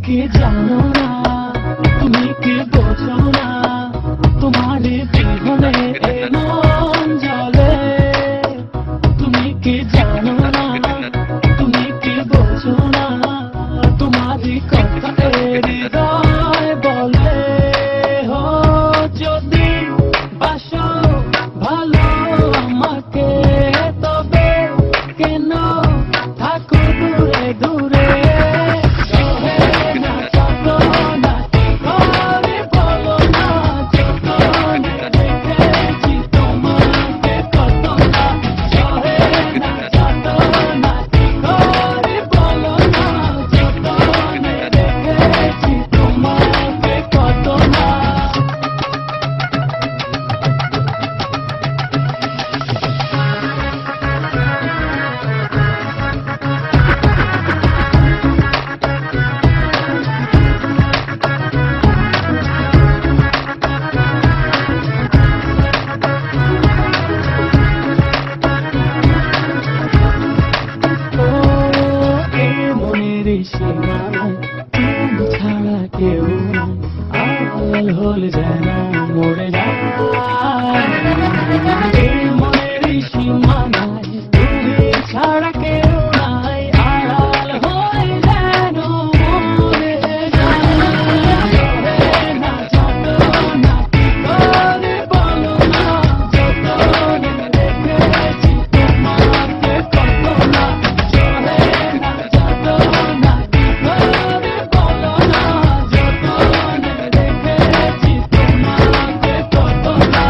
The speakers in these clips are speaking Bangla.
কি জানো না, তুমি কি বোঝো না, তোমার বিহনে এ মন জ্বলে। তুমি কি জানো না, তুমি কি বোঝো না, তোমার কথা হৃদয় বলে। হো যদি বাসো ভালো আমাকে, তবে কেন থাকো দূরে দূরে। তুমি ছাড়া কেউ আড়াল হলে যেন মরে যায়। মনের সীমানায় তুমি ছাড়া কেউ নাই, আড়াল হয়ে যেন মরে যায়। না যত না কি করে বলো না, যতনে রেখেছি তোমাকে কত না। না যত না কি করে বলো না, যতনে রেখেছি তোমাকে কত না।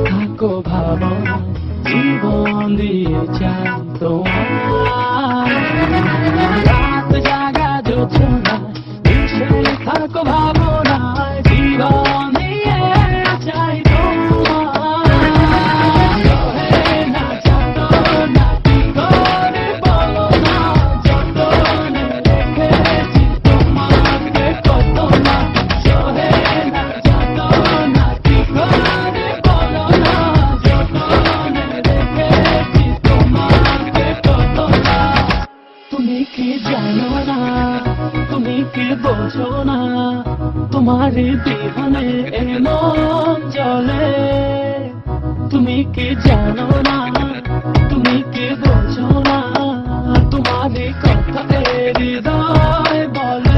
থাকো ভাবনা, জীবন দিয়ে চাই তোমার। রাত জাগা যোচনা, মিশে থাকো ভাবনায়, জীবন দিয়ে চাই তোমার। না যত না কি করে বলো না, যতনে রেখেছি তোমাকে কত না। না যত না কি করে বলো না, যতনে রেখেছি তোমাকে কত না। তুমি কি জানো না, তুমি কি বোঝো না, তোমার বিহনে এ মন জ্বলে। তুমি কি জানো না, তুমি কি বোঝো না, তোমার কথা হৃদয় বলে।